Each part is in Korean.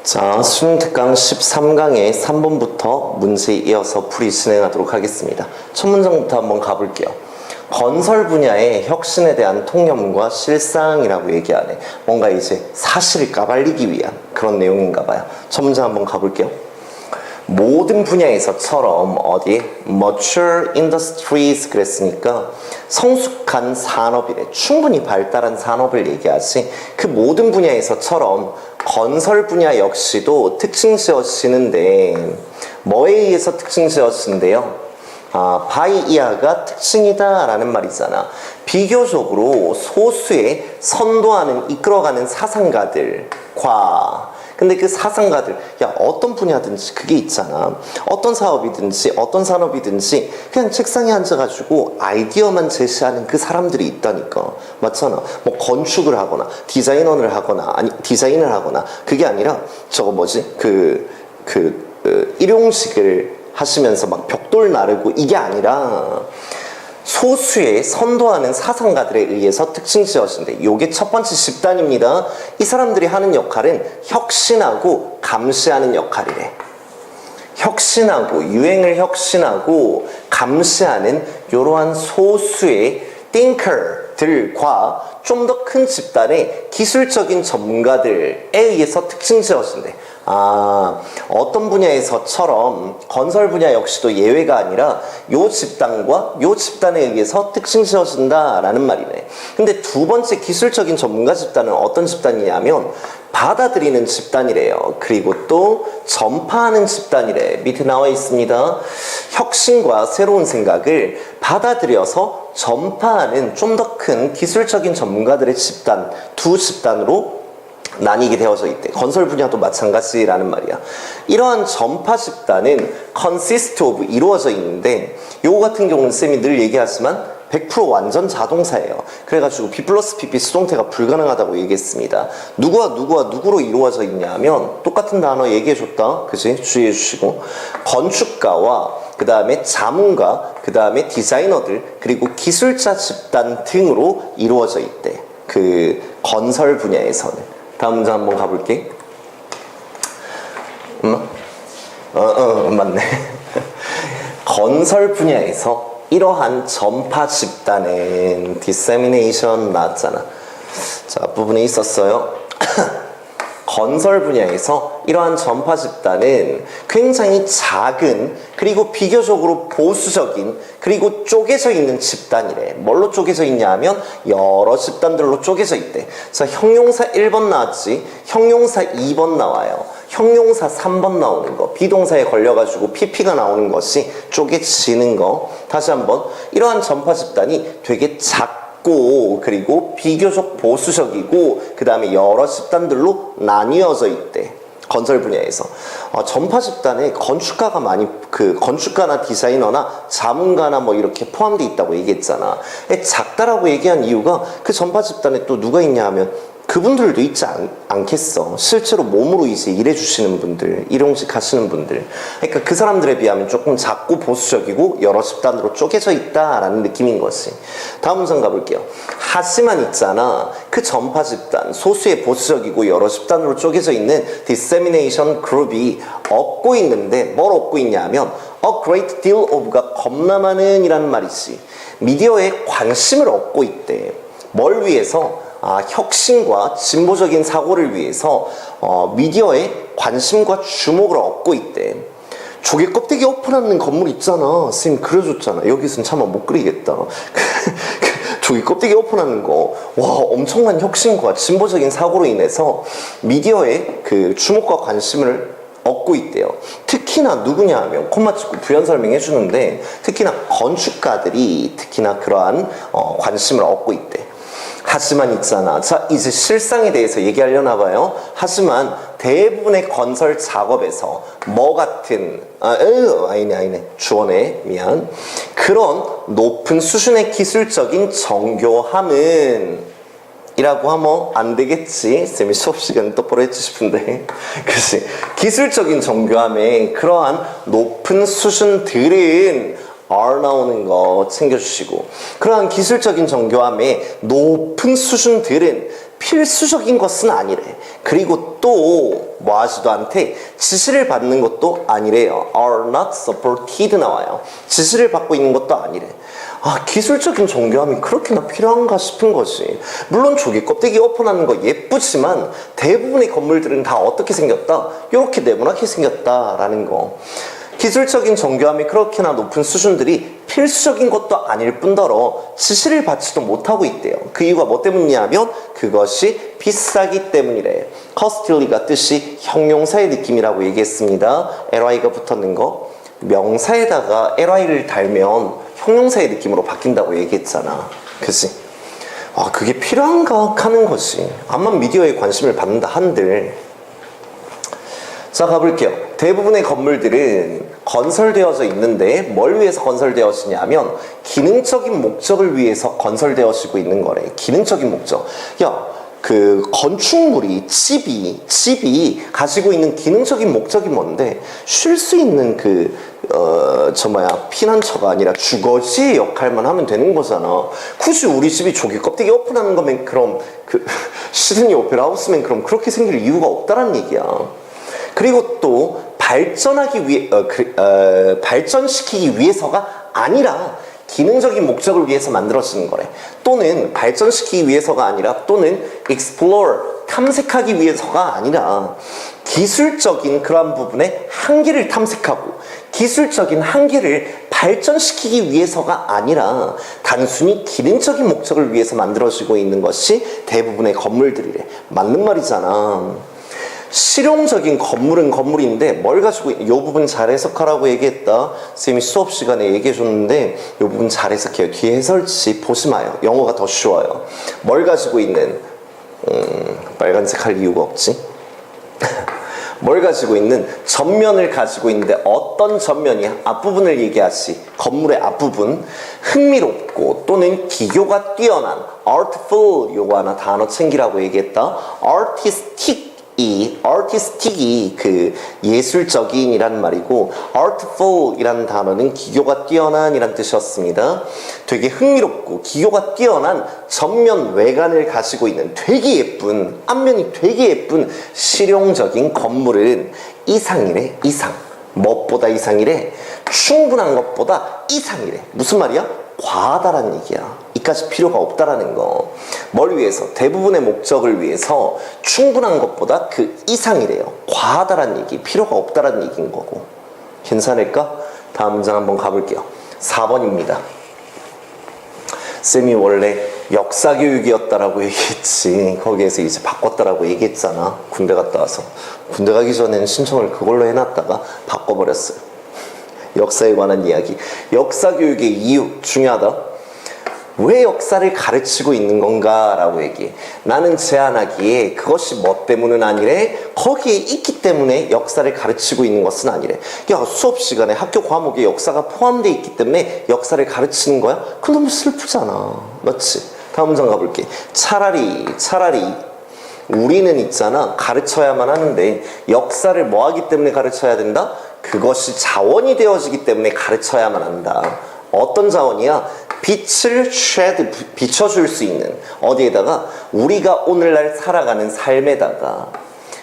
자, 수능특강 13강의 3번부터 문제 이어서 풀이 진행하도록 하겠습니다. 첫 문장부터 한번 가볼게요. 건설 분야의 혁신에 대한 통념과 실상이라고 얘기하네. 뭔가 이제 사실을 까발리기 위한 그런 내용인가 봐요. 첫 문장 한번 가볼게요. 모든 분야에서처럼 어디 mature industries 그랬으니까 성숙한 산업이래. 충분히 발달한 산업을 얘기하지. 그 모든 분야에서처럼 건설 분야 역시도 특징 지어지는데 뭐에 의해서 특징 지어지는데요? by 이하가 특징이다 라는 말이잖아. 비교적으로 소수의 선도하는 이끌어가는 사상가들과 근데 그 사상가들, 야, 어떤 분야든지 그게 있잖아. 어떤 사업이든지, 어떤 산업이든지, 그냥 책상에 앉아가지고 아이디어만 제시하는 그 사람들이 있다니까. 맞잖아. 뭐 건축을 하거나, 디자인을 하거나, 그게 아니라, 저거 뭐지? 일용직을 하시면서 막 벽돌 나르고, 이게 아니라, 소수의 선도하는 사상가들에 의해서 특징 지어진대. 요게 첫 번째 집단입니다. 이 사람들이 하는 역할은 혁신하고 감시하는 역할이래. 혁신하고 유행을 혁신하고 감시하는 이러한 소수의 thinker들과 좀 더 큰 집단의 기술적인 전문가들에 의해서 특징 지어진대. 어떤 분야에서처럼 건설 분야 역시도 예외가 아니라 요 집단과 요 집단에 의해서 특징 지어진다라는 말이네. 근데 두 번째 기술적인 전문가 집단은 어떤 집단이냐면 받아들이는 집단이래요. 그리고 또 전파하는 집단이래. 밑에 나와 있습니다. 혁신과 새로운 생각을 받아들여서 전파하는 좀 더 큰 기술적인 전문가들의 집단, 두 집단으로 나뉘게 되어져 있대. 건설 분야도 마찬가지라는 말이야. 이러한 전파 집단은 consist of 이루어져 있는데 요거 같은 경우는 쌤이 늘 얘기하지만 100% 완전 자동사예요. 그래가지고 B 플러스 PP 수동태가 불가능하다고 얘기했습니다. 누구와 누구로 이루어져 있냐면 똑같은 단어 얘기해줬다. 그치? 주의해 주시고 건축가와 그 다음에 자문가, 그 다음에 디자이너들, 그리고 기술자 집단 등으로 이루어져 있대. 그 건설 분야에서는. 다음 문장 한번 가볼게. 맞네. 건설 분야에서 이러한 전파 집단은 dissemination 나왔잖아. 자, 부분에 있었어요. 건설 분야에서 이러한 전파 집단은 굉장히 작은 그리고 비교적으로 보수적인 그리고 쪼개져 있는 집단이래. 뭘로 쪼개져 있냐면 여러 집단들로 쪼개져 있대. 자, 형용사 1번 나왔지. 형용사 2번 나와요. 형용사 3번 나오는 거. 비동사에 걸려가지고 PP가 나오는 것이 쪼개지는 거. 다시 한번. 이러한 전파 집단이 되게 작고 그리고 비교적 보수적이고 그 다음에 여러 집단들로 나뉘어져 있대. 건설 분야에서 전파 집단에 건축가가 많이 건축가나 디자이너나 자문가나 뭐 이렇게 포함되어 있다고 얘기했잖아. 작다라고 얘기한 이유가 그 전파 집단에 또 누가 있냐 하면 그분들도 있지 않겠어. 실제로 몸으로 이제 일해주시는 분들, 일용직 하시는 분들. 그러니까 그 사람들에 비하면 조금 작고 보수적이고 여러 집단으로 쪼개져 있다라는 느낌인 거지. 다음 문장 가볼게요. 하지만 있잖아. 그 전파 집단, 소수의 보수적이고 여러 집단으로 쪼개져 있는 dissemination group이 얻고 있는데 뭘 얻고 있냐면 a great deal of가 겁나 많은 이라는 말이지. 미디어에 관심을 얻고 있대. 뭘 위해서? 혁신과 진보적인 사고를 위해서 미디어에 관심과 주목을 얻고 있대. 조개 껍데기 오픈하는 건물 있잖아. 쌤 그려줬잖아. 여기서는 차마 못 그리겠다. 조개 껍데기 오픈하는 거, 와, 엄청난 혁신과 진보적인 사고로 인해서 미디어에 그 주목과 관심을 얻고 있대요. 특히나 누구냐 하면 콤마 찍고 부연 설명해 주는데 특히나 건축가들이 특히나 그러한 관심을 얻고 있대. 하지만 있잖아. 자, 이제 실상에 대해서 얘기하려나 봐요. 하지만 대부분의 건설 작업에서 뭐 같은 아니네. 주어네. 미안. 그런 높은 수준의 기술적인 정교함은 이라고 하면 안 되겠지. 쌤이 수업 시간 똑바로 해주고 싶은데. 그치. 기술적인 정교함에 그러한 높은 수준들은 R 나오는 거 챙겨주시고 그러한 기술적인 정교함의 높은 수준들은 필수적인 것은 아니래. 그리고 또 뭐 하지도 않대. 지시를 받는 것도 아니래요. are not supported 나와요. 지시를 받고 있는 것도 아니래. 아, 기술적인 정교함이 그렇게나 필요한가 싶은 거지. 물론 조개 껍데기 오픈하는 거 예쁘지만 대부분의 건물들은 다 어떻게 생겼다? 이렇게 네모나게 생겼다라는 거. 기술적인 정교함이 그렇게나 높은 수준들이 필수적인 것도 아닐 뿐더러 지시를 받지도 못하고 있대요. 그 이유가 뭐 때문이냐면 그것이 비싸기 때문이래. costly가 뜻이 형용사의 느낌이라고 얘기했습니다. ly가 붙었는 거. 명사에다가 ly를 달면 형용사의 느낌으로 바뀐다고 얘기했잖아. 그치? 아, 그게 필요한가 하는 거지. 암만 미디어에 관심을 받는다 한들. 자, 가볼게요. 대부분의 건물들은 건설되어져 있는데 뭘 위해서 건설되어지냐면 기능적인 목적을 위해서 건설되어지고 있는 거래. 기능적인 목적. 야, 그 건축물이 집이 가지고 있는 기능적인 목적이 뭔데? 쉴 수 있는 피난처가 아니라 주거지의 역할만 하면 되는 거잖아. 굳이 우리 집이 조개 껍데기 오픈하는 거면 그럼 시드니 오페라 하우스면 그럼 그렇게 생길 이유가 없다란 얘기야. 그리고 또 발전시키기 위해서가 아니라 기능적인 목적을 위해서 만들어지는 거래. 또는 발전시키기 위해서가 아니라 또는 explore, 탐색하기 위해서가 아니라 기술적인 그러한 부분의 한계를 탐색하고 기술적인 한계를 발전시키기 위해서가 아니라 단순히 기능적인 목적을 위해서 만들어지고 있는 것이 대부분의 건물들이래. 맞는 말이잖아. 실용적인 건물은 건물인데 뭘 가지고 이 부분 잘 해석하라고 얘기했다. 쌤이 수업 시간에 얘기해 줬는데 이 부분 잘 해석해요. 뒤에 해설지 보지 마요. 영어가 더 쉬워요. 뭘 가지고 있는 빨간색 할 이유가 없지. 뭘 가지고 있는 전면을 가지고 있는데 어떤 전면이 앞부분을 얘기하지. 건물의 앞부분 흥미롭고 또는 기교가 뛰어난 artful 요거 하나 단어 챙기라고 얘기했다. artistic이 그 예술적인 이란 말이고 artful 이라는 단어는 기교가 뛰어난 이란 뜻이었습니다. 되게 흥미롭고 기교가 뛰어난 전면 외관을 가지고 있는 되게 예쁜 앞면이 되게 예쁜 실용적인 건물은 이상이래. 이상. 무엇보다 이상이래? 충분한 것보다 이상이래. 무슨 말이야? 과하다라는 얘기야. 이까지 필요가 없다라는 거. 뭘 위해서? 대부분의 목적을 위해서 충분한 것보다 그 이상이래요. 과하다라는 얘기, 필요가 없다라는 얘기인 거고. 괜찮을까? 다음 문장 한번 가볼게요. 4번입니다. 쌤이 원래 역사교육이었다라고 얘기했지. 거기에서 이제 바꿨다라고 얘기했잖아. 군대 갔다 와서. 군대 가기 전에는 신청을 그걸로 해놨다가 바꿔버렸어요. 역사에 관한 이야기. 역사교육의 이유 중요하다. 왜 역사를 가르치고 있는 건가 라고 얘기해. 나는 제안하기에 그것이 뭐 때문은 아니래. 거기에 있기 때문에 역사를 가르치고 있는 것은 아니래. 야, 수업 시간에 학교 과목에 역사가 포함되어 있기 때문에 역사를 가르치는 거야? 그건 너무 슬프잖아. 맞지? 다음 문장 가볼게. 차라리 우리는 있잖아. 가르쳐야만 하는데 역사를 뭐 하기 때문에 가르쳐야 된다? 그것이 자원이 되어지기 때문에 가르쳐야만 한다. 어떤 자원이야? 빛을 비춰줄 수 있는 어디에다가? 우리가 오늘날 살아가는 삶에다가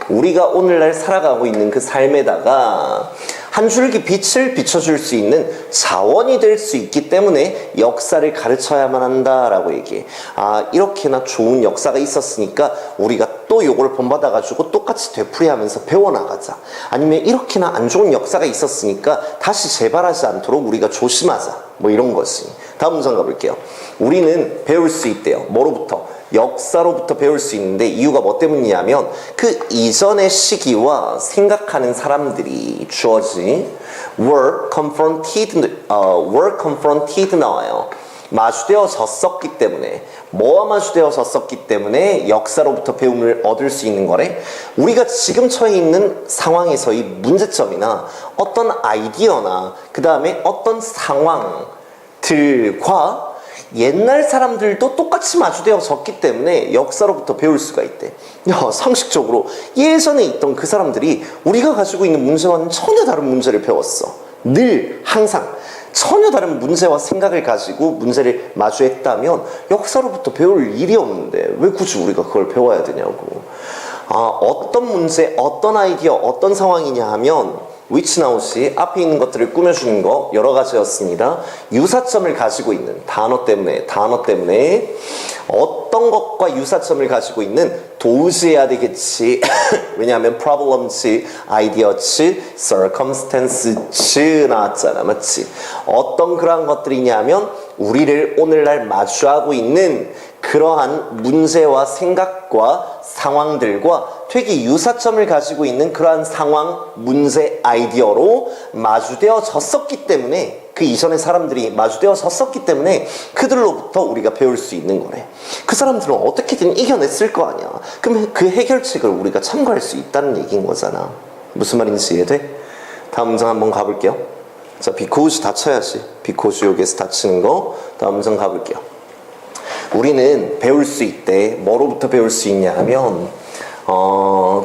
우리가 오늘날 살아가고 있는 그 삶에다가 한 줄기 빛을 비춰줄 수 있는 자원이 될 수 있기 때문에 역사를 가르쳐야만 한다라고 얘기해. 아, 이렇게나 좋은 역사가 있었으니까 우리가 또 요걸 본받아가지고 똑같이 되풀이하면서 배워나가자. 아니면 이렇게나 안 좋은 역사가 있었으니까 다시 재발하지 않도록 우리가 조심하자. 뭐 이런 거지. 다음 문장 가볼게요. 우리는 배울 수 있대요. 뭐로부터? 역사로부터 배울 수 있는데 이유가 뭐 때문이냐면 그 이전의 시기와 생각하는 사람들이 주어진 were confronted 나와요. 마주되어졌었기 때문에. 뭐와 마주되어졌었기 때문에 역사로부터 배움을 얻을 수 있는 거래. 우리가 지금 처해 있는 상황에서의 문제점이나 어떤 아이디어나 그 다음에 어떤 상황들과 옛날 사람들도 똑같이 마주되어졌기 때문에 역사로부터 배울 수가 있대. 야, 상식적으로 예전에 있던 그 사람들이 우리가 가지고 있는 문제와는 전혀 다른 문제를 배웠어. 늘 항상 전혀 다른 문제와 생각을 가지고 문제를 마주했다면 역사로부터 배울 일이 없는데 왜 굳이 우리가 그걸 배워야 되냐고. 어떤 문제, 어떤 아이디어, 어떤 상황이냐 하면 which 나웃이 앞에 있는 것들을 꾸며주는 거 여러 가지였습니다. 유사점을 가지고 있는 단어 때문에 어떤 것과 유사점을 가지고 있는 도우지해야 되겠지. 왜냐하면 problem지, 아이디어치, circumstance치 나왔잖아. 맞지? 어떤 그러한 것들이냐면 우리를 오늘날 마주하고 있는 그러한 문제와 생각과 상황들과 되게 유사점을 가지고 있는 그러한 상황, 문제, 아이디어로 마주되어졌었기 때문에 그 이전의 사람들이 마주되어졌었기 때문에 그들로부터 우리가 배울 수 있는 거래. 그 사람들은 어떻게든 이겨냈을 거 아니야. 그럼 그 해결책을 우리가 참고할 수 있다는 얘기인 거잖아. 무슨 말인지 이해돼? 다음 문장 한번 가볼게요. 자, because 다 쳐야지. because 여기에서 다 치는 거. 다음 문장 가볼게요. 우리는 배울 수 있대. 뭐로부터 배울 수 있냐 하면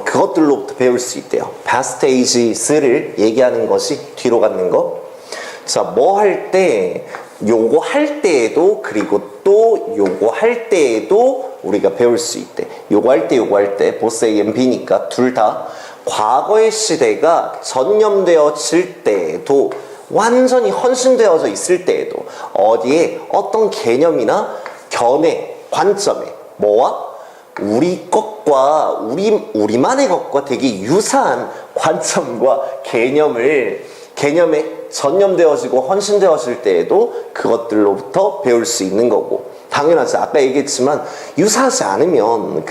그것들로부터 배울 수 있대요. past ages를 얘기하는 것이 뒤로 갖는 거. 자, 뭐 할 때, 요거 할 때에도, 그리고 또 요거 할 때에도 우리가 배울 수 있대. 요거 할 때, both A and B니까 둘 다 과거의 시대가 전념되어질 때에도, 완전히 헌신되어져 있을 때에도, 어디에 어떤 개념이나 견해, 관점에, 뭐와? 우리 것과, 우리만의 것과 되게 유사한 관점과 개념에 전념되어지고 헌신되어질 때에도 그것들로부터 배울 수 있는 거고, 당연하지. 아까 얘기했지만 유사하지 않으면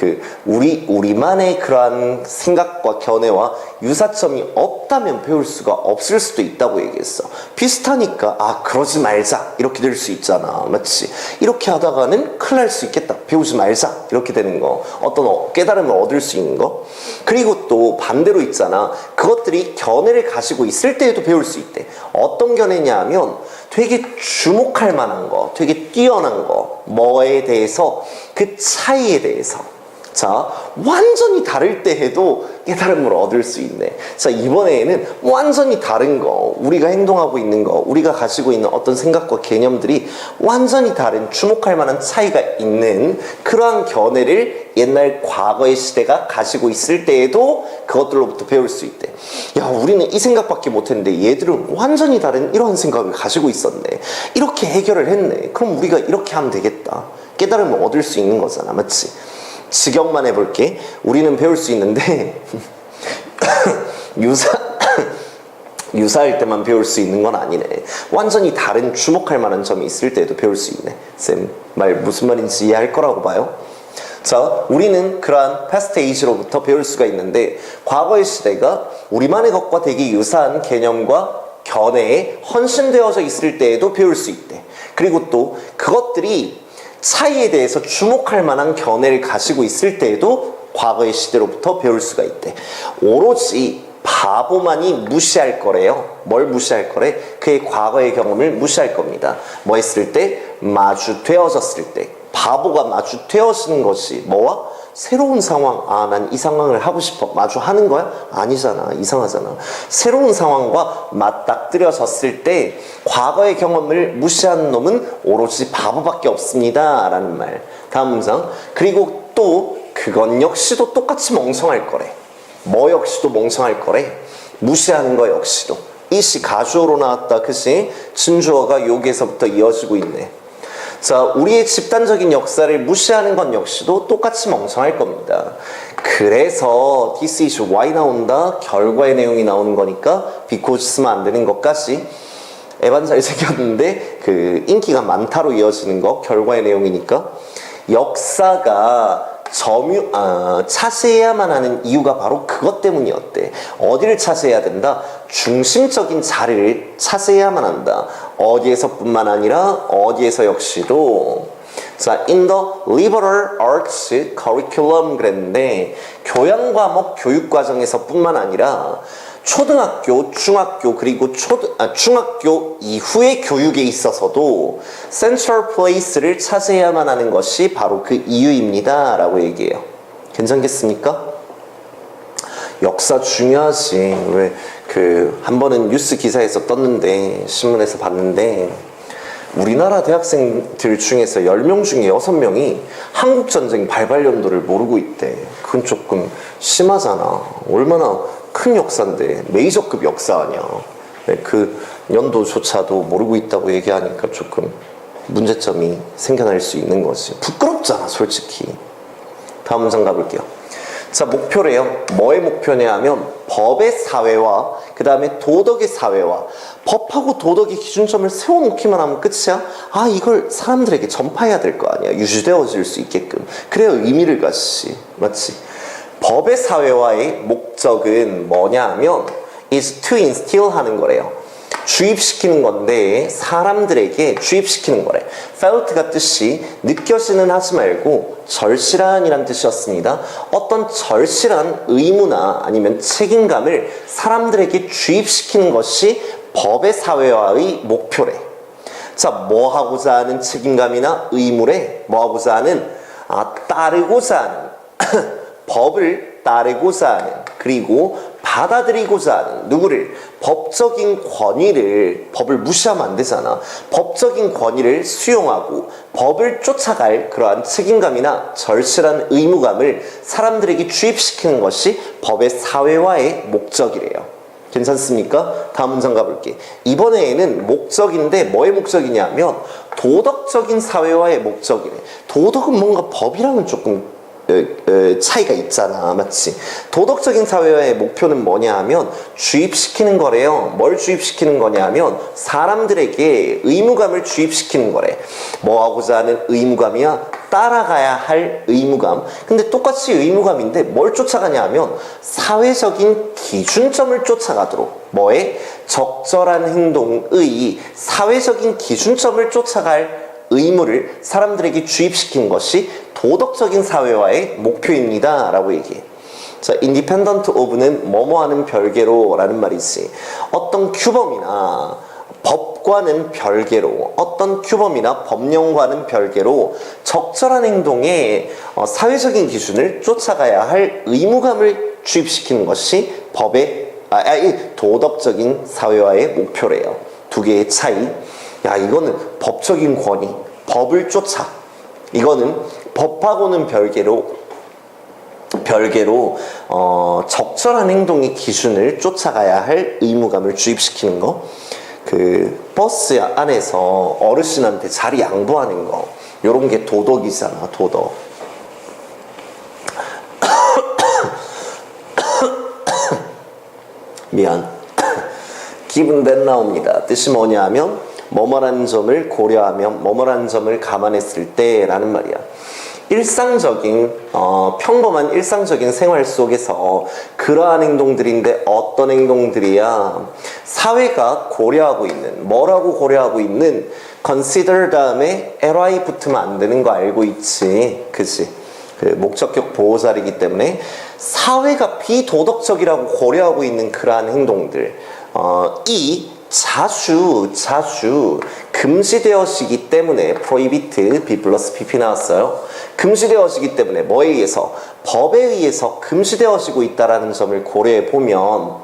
우리만의 그러한 생각과 견해와 유사점이 없다면 배울 수가 없을 수도 있다고 얘기했어. 비슷하니까 그러지 말자 이렇게 될 수 있잖아. 맞지? 이렇게 하다가는 큰일 날 수 있겠다. 배우지 말자 이렇게 되는 거. 어떤 깨달음을 얻을 수 있는 거. 그리고 또 반대로 있잖아. 그것들이 견해를 가지고 있을 때에도 배울 수 있대. 어떤 견해냐 하면 되게 주목할 만한 거, 되게 뛰어난 거, 뭐에 대해서, 그 차이에 대해서. 자, 완전히 다를 때 해도 깨달음을 얻을 수 있네. 자, 이번에는 완전히 다른 거, 우리가 행동하고 있는 거, 우리가 가지고 있는 어떤 생각과 개념들이 완전히 다른, 주목할 만한 차이가 있는 그러한 견해를 옛날 과거의 시대가 가지고 있을 때에도 그것들로부터 배울 수 있대. 야, 우리는 이 생각밖에 못했는데 얘들은 완전히 다른 이런 생각을 가지고 있었네. 이렇게 해결을 했네. 그럼 우리가 이렇게 하면 되겠다. 깨달음을 얻을 수 있는 거잖아. 맞지? 직역만 해볼게. 우리는 배울 수 있는데 유사할 때만 배울 수 있는 건 아니네. 완전히 다른 주목할 만한 점이 있을 때도 배울 수 있네. 쌤 말 무슨 말인지 이해할 거라고 봐요. 자, 우리는 그러한 past age로부터 배울 수가 있는데 과거의 시대가 우리만의 것과 되게 유사한 개념과 견해에 헌신되어져 있을 때에도 배울 수 있대. 그리고 또 그것들이 차이에 대해서 주목할 만한 견해를 가지고 있을 때에도 과거의 시대로부터 배울 수가 있대. 오로지 바보만이 무시할 거래요. 뭘 무시할 거래? 그의 과거의 경험을 무시할 겁니다. 뭐 했을 때? 마주되어졌을 때. 바보가 마주되어지는 것이 뭐와? 새로운 상황. 난 이 상황을 하고 싶어. 마주하는 거야? 아니잖아. 이상하잖아. 새로운 상황과 맞닥뜨려졌을 때 과거의 경험을 무시하는 놈은 오로지 바보밖에 없습니다. 라는 말. 다음 문장. 그리고 또 그건 역시도 똑같이 멍청할 거래. 뭐 역시도 멍청할 거래. 무시하는 거 역시도. 이시 가주어로 나왔다. 그치? 진주어가 여기에서부터 이어지고 있네. 자, 우리의 집단적인 역사를 무시하는 건 역시도 똑같이 멍청할 겁니다. 그래서 this is why 나온다. 결과의 내용이 나오는 거니까 because 쓰면 안 되는 것까지. 에반 잘 생겼는데 그 인기가 많다로 이어지는 거 결과의 내용이니까. 역사가 차지해야만 하는 이유가 바로 그것 때문이었대. 어디를 차지해야 된다? 중심적인 자리를 차지해야만 한다. 어디에서뿐만 아니라 어디에서 역시도. 자, in the liberal arts curriculum 그랬는데 교양 과목 교육 과정에서뿐만 아니라 초등학교, 중학교 그리고 중학교 이후의 교육에 있어서도 센트럴 플레이스를 차지해야만 하는 것이 바로 그 이유입니다 라고 얘기해요. 괜찮겠습니까? 역사 중요하지. 왜 한 번은 뉴스 기사에서 떴는데, 신문에서 봤는데, 우리나라 대학생들 중에서 10명 중에 6명이 한국전쟁 발발 연도를 모르고 있대. 그건 조금 심하잖아. 얼마나 큰 역사인데, 메이저급 역사 아니야. 그 연도조차도 모르고 있다고 얘기하니까 조금 문제점이 생겨날 수 있는 거지. 부끄럽잖아, 솔직히. 다음 문장 가볼게요. 자, 목표래요. 뭐의 목표냐 하면 법의 사회와 그 다음에 도덕의 사회와, 법하고 도덕의 기준점을 세워놓기만 하면 끝이야? 아, 이걸 사람들에게 전파해야 될 거 아니야. 유지되어질 수 있게끔. 그래야 의미를 갖지. 맞지? 법의 사회와의 목적은 뭐냐 하면 is to instill 하는 거래요. 주입시키는 건데, 사람들에게 주입시키는 거래. felt가 뜻이 느껴지는 하지 말고 절실한이란 뜻이었습니다. 어떤 절실한 의무나 아니면 책임감을 사람들에게 주입시키는 것이 법의 사회화의 목표래. 자, 뭐 하고자 하는 책임감이나 의무래? 뭐 하고자 하는? 따르고자 하는 법을 따르고자 하는, 그리고 받아들이고자 하는, 누구를? 법적인 권위를, 법을 무시하면 안 되잖아. 법적인 권위를 수용하고 법을 쫓아갈 그러한 책임감이나 절실한 의무감을 사람들에게 주입시키는 것이 법의 사회화의 목적이래요. 괜찮습니까? 다음 문장 가볼게. 이번에는 목적인데 뭐의 목적이냐면 도덕적인 사회화의 목적이래. 도덕은 뭔가 법이랑은 조금 차이가 있잖아. 맞지? 도덕적인 사회의 목표는 뭐냐 하면 주입시키는 거래요. 뭘 주입시키는 거냐 하면 사람들에게 의무감을 주입시키는 거래. 뭐 하고자 하는 의무감이야? 따라가야 할 의무감. 근데 똑같이 의무감인데 뭘 쫓아가냐 하면 사회적인 기준점을 쫓아가도록, 뭐에? 적절한 행동의 사회적인 기준점을 쫓아갈 의무를 사람들에게 주입시킨 것이 도덕적인 사회화의 목표입니다 라고 얘기해. 자, independent of는 뭐뭐하는 별개로 라는 말이지. 어떤 규범이나 법과는 별개로, 어떤 규범이나 법령과는 별개로 적절한 행동에 사회적인 기준을 쫓아가야 할 의무감을 주입시키는 것이 법의 도덕적인 사회화의 목표래요. 두 개의 차이. 야, 이거는 법적인 권위, 법을 쫓아. 이거는 법하고는 별개로 적절한 행동의 기준을 쫓아가야 할 의무감을 주입시키는 거. 버스 안에서 어르신한테 자리 양보하는 거. 요런 게 도덕이잖아, 도덕. 미안. 기분 된 나옵니다. 뜻이 뭐냐 하면 뭐뭐라는 점을 고려하면, 뭐뭐라는 점을 감안했을 때 라는 말이야. 일상적인 평범한 일상적인 생활 속에서 그러한 행동들인데 어떤 행동들이야? 사회가 고려하고 있는, 뭐라고 고려하고 있는? consider 다음에 ly 붙으면 안 되는 거 알고 있지? 그치? 목적격 보호자이기 때문에 사회가 비도덕적이라고 고려하고 있는 그러한 행동들, 이 자주 금지되어지기 때문에 prohibit B 플러스 PP 나왔어요. 금지되어지기 때문에 뭐에 의해서? 법에 의해서 금지되어지고 있다는 점을 고려해 보면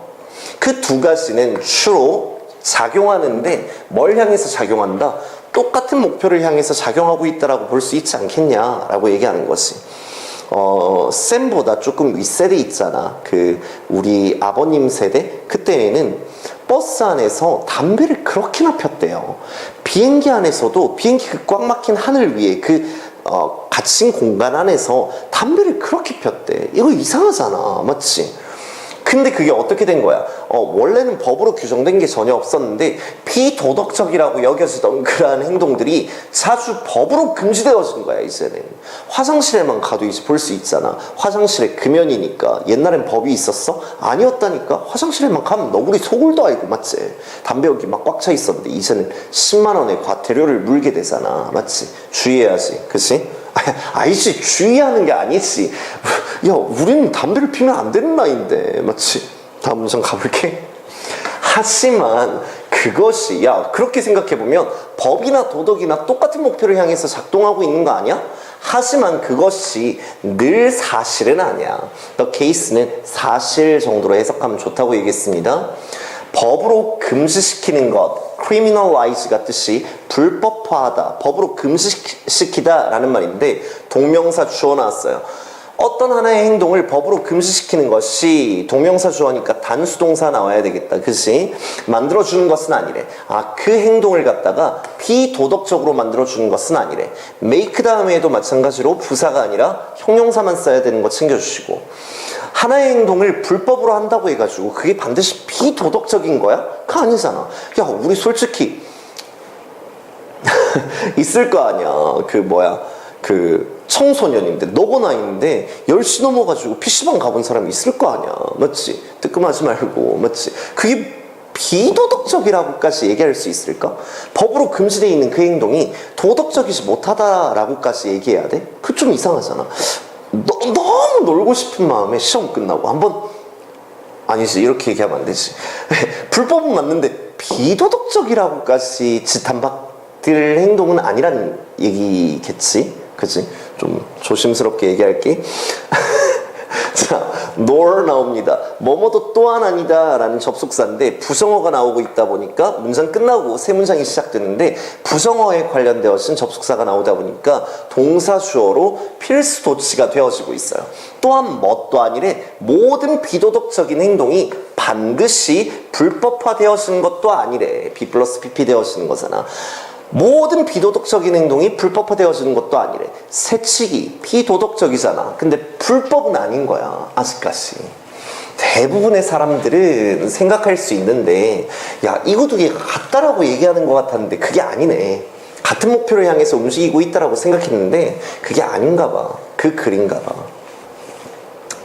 그 두 가지는 주로 작용하는데 뭘 향해서 작용한다? 똑같은 목표를 향해서 작용하고 있다라고 볼 수 있지 않겠냐라고 얘기하는 거지. 쌤보다 조금 윗세대 있잖아. 우리 아버님 세대? 그때에는 버스 안에서 담배를 그렇게나 폈대요. 비행기 안에서도 비행기 꽉 막힌 하늘 위에 갇힌 공간 안에서 담배를 그렇게 폈대. 이거 이상하잖아. 맞지? 근데 그게 어떻게 된 거야? 원래는 법으로 규정된 게 전혀 없었는데 비도덕적이라고 여겨지던 그러한 행동들이 자주 법으로 금지되어진 거야. 이제는 화장실에만 가도 이제 볼 수 있잖아. 화장실에 금연이니까. 옛날엔 법이 있었어? 아니었다니까. 화장실에만 가면 너구리 소굴도 아니고. 맞지? 담배 여기 막 꽉 차 있었는데 이제는 10만 원의 과태료를 물게 되잖아. 맞지? 주의해야지. 그치? 아니지, 주의하는 게 아니지. 야, 우리는 담배를 피면 안 되는 나이인데. 맞지? 다음 문장 가볼게. 하지만 그것이, 야, 그렇게 생각해보면 법이나 도덕이나 똑같은 목표를 향해서 작동하고 있는 거 아니야? 하지만 그것이 늘 사실은 아니야. The case는 사실 정도로 해석하면 좋다고 얘기했습니다. 법으로 금지시키는 것, criminalize가 뜻이 불법화하다, 법으로 금지시키다 라는 말인데 동명사 주어 나왔어요. 어떤 하나의 행동을 법으로 금지시키는 것이 동명사 주어니까 단수동사 나와야 되겠다. 그치? 만들어주는 것은 아니래. 그 행동을 갖다가 비도덕적으로 만들어주는 것은 아니래. make 다음에도 마찬가지로 부사가 아니라 형용사만 써야 되는 거 챙겨주시고, 하나의 행동을 불법으로 한다고 해가지고 그게 반드시 비도덕적인 거야? 그거 아니잖아. 야, 우리 솔직히 있을 거 아니야. 청소년인데, 너고 나이인데 10시 넘어가지고 PC방 가본 사람이 있을 거 아니야. 맞지? 뜨끔하지 말고. 맞지? 그게 비도덕적이라고까지 얘기할 수 있을까? 법으로 금지되어 있는 그 행동이 도덕적이지 못하다라고까지 얘기해야 돼? 그 좀 이상하잖아. 너무 놀고 싶은 마음에 시험 끝나고 한번, 아니지, 이렇게 얘기하면 안 되지. 불법은 맞는데 비도덕적이라고까지 지탄받을 행동은 아니란 얘기겠지? 그치? 좀 조심스럽게 얘기할게. 자, nor 나옵니다. 뭐뭐도 또한 아니다 라는 접속사인데 부정어가 나오고 있다 보니까 문장 끝나고 새 문장이 시작되는데 부정어에 관련되어진 접속사가 나오다 보니까 동사 주어로 필수 도치가 되어지고 있어요. 또한 뭣도 아니래, 모든 비도덕적인 행동이 반드시 불법화되어지는 것도 아니래. B 플러스 PP 되어지는 거잖아. 모든 비도덕적인 행동이 불법화되어지는 것도 아니래. 새치기 비도덕적이잖아. 근데 불법은 아닌 거야, 아직까지. 대부분의 사람들은 생각할 수 있는데, 야, 이거 두 개가 같다라고 얘기하는 것 같았는데 그게 아니네. 같은 목표를 향해서 움직이고 있다라고 생각했는데 그게 아닌가 봐. 그 글인가 봐.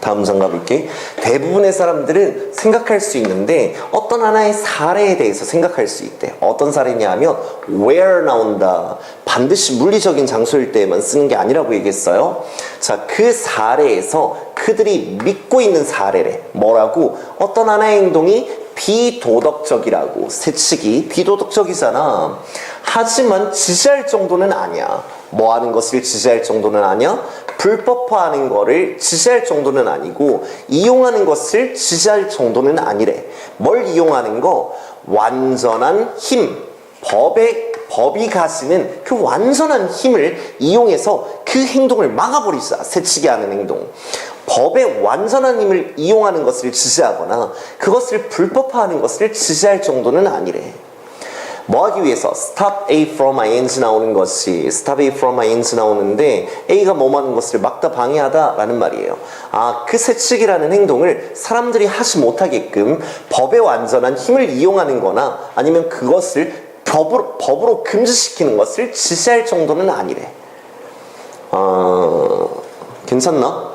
다음 문장 가볼게. 대부분의 사람들은 생각할 수 있는데 어떤 하나의 사례에 대해서 생각할 수 있대. 어떤 사례냐 하면 where 나온다. 반드시 물리적인 장소일 때에만 쓰는 게 아니라고 얘기했어요. 자, 그 사례에서 그들이 믿고 있는 사례래. 뭐라고? 어떤 하나의 행동이 비도덕적이라고. 새치기 비도덕적이잖아. 하지만 지지할 정도는 아니야. 뭐 하는 것을 지지할 정도는 아니야? 불법화하는 거를 지지할 정도는 아니고 이용하는 것을 지지할 정도는 아니래. 뭘 이용하는 거? 완전한 힘. 법이 가지는 그 완전한 힘을 이용해서 그 행동을 막아버리자. 새치기 하는 행동. 법의 완전한 힘을 이용하는 것을 지지하거나 그것을 불법화하는 것을 지지할 정도는 아니래. 뭐 하기 위해서? stop A from ing 나오는 것이, stop A from ing 나오는데 A가 뭐 하는 것을 막다 방해하다 라는 말이에요. 그 새치기라는 행동을 사람들이 하지 못하게끔 법의 완전한 힘을 이용하는 거나 아니면 그것을 법으로 금지시키는 것을 지시할 정도는 아니래. 괜찮나?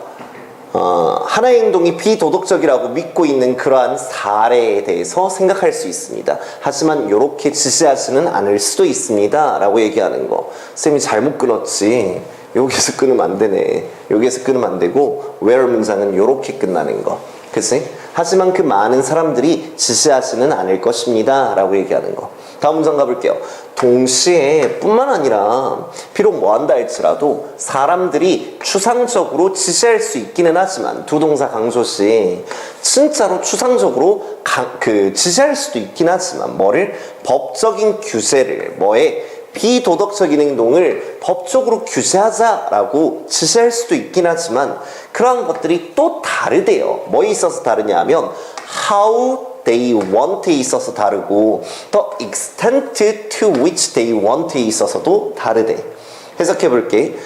하나의 행동이 비도덕적이라고 믿고 있는 그러한 사례에 대해서 생각할 수 있습니다. 하지만 이렇게 지시하지는 않을 수도 있습니다 라고 얘기하는 거. 쌤이 잘못 끊었지. 여기서 끊으면 안 되네. 여기에서 끊으면 안 되고 where 문장은 이렇게 끝나는 거. 그치? 하지만 그 많은 사람들이 지시하지는 않을 것입니다 라고 얘기하는 거. 다음 문장 가볼게요. 동시에 뿐만 아니라 비록 뭐 한다 할지라도 사람들이 추상적으로 지시할 수 있기는 하지만, 두 동사 강조시 진짜로 추상적으로 지시할 수도 있긴 하지만 뭐를? 법적인 규제를, 뭐에? 비도덕적인 행동을 법적으로 규제하자라고 지시할 수도 있긴 하지만 그러한 것들이 또 다르대요. 뭐에 있어서 다르냐 하면 how they want에 있어서 다르고 the extent to which they want에 있어서도 다르대. 해석해 볼게.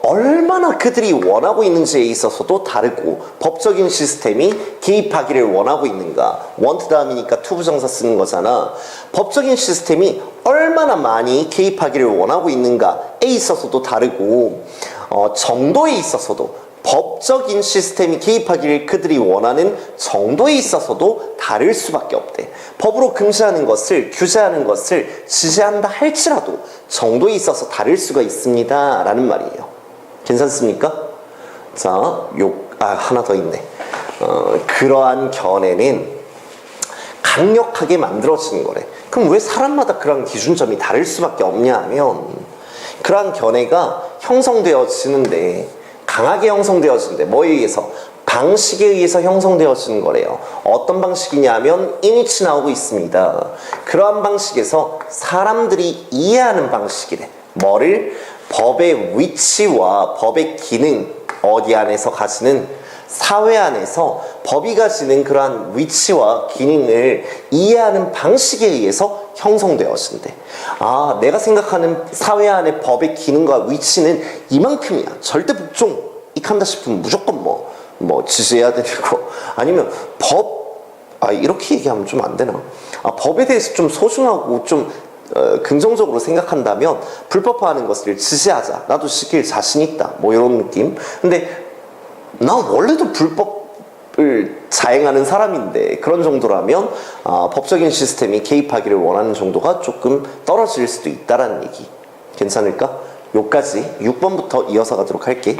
얼마나 그들이 원하고 있는지에 있어서도 다르고 법적인 시스템이 개입하기를 원하고 있는가. want 다음이니까 to 부정사 쓰는 거잖아. 법적인 시스템이 얼마나 많이 개입하기를 원하고 있는가에 있어서도 다르고 정도에 있어서도 법적인 시스템이 개입하기를 그들이 원하는 정도에 있어서도 다를 수밖에 없대. 법으로 금지하는 것을, 규제하는 것을 지시한다 할지라도 정도에 있어서 다를 수가 있습니다 라는 말이에요. 괜찮습니까? 자, 하나 더 있네. 그러한 견해는 강력하게 만들어지는 거래. 그럼 왜 사람마다 그런 기준점이 다를 수밖에 없냐 하면 그러한 견해가 형성되어지는데, 강하게 형성되어지는데 뭐에 의해서? 방식에 의해서 형성되어지는 거래요. 어떤 방식이냐면 in which 나오고 있습니다. 그러한 방식에서 사람들이 이해하는 방식이래. 뭐를? 법의 위치와 법의 기능, 어디 안에서 가지는 사회 안에서 법이 가지는 그러한 위치와 기능을 이해하는 방식에 의해서 형성되어진대. 아, 내가 생각하는 사회 안의 법의 기능과 위치는 이만큼이야. 절대 복종익한다 싶으면 무조건 뭐 지지해야 되고, 아니면 이렇게 얘기하면 좀 안 되나? 법에 대해서 좀 소중하고 좀 긍정적으로 생각한다면 불법화하는 것을 지지하자. 나도 지킬 자신 있다. 뭐 이런 느낌. 근데 나 원래도 불법을 자행하는 사람인데 그런 정도라면 법적인 시스템이 개입하기를 원하는 정도가 조금 떨어질 수도 있다라는 얘기. 괜찮을까? 요까지 6번부터 이어서 가도록 할게.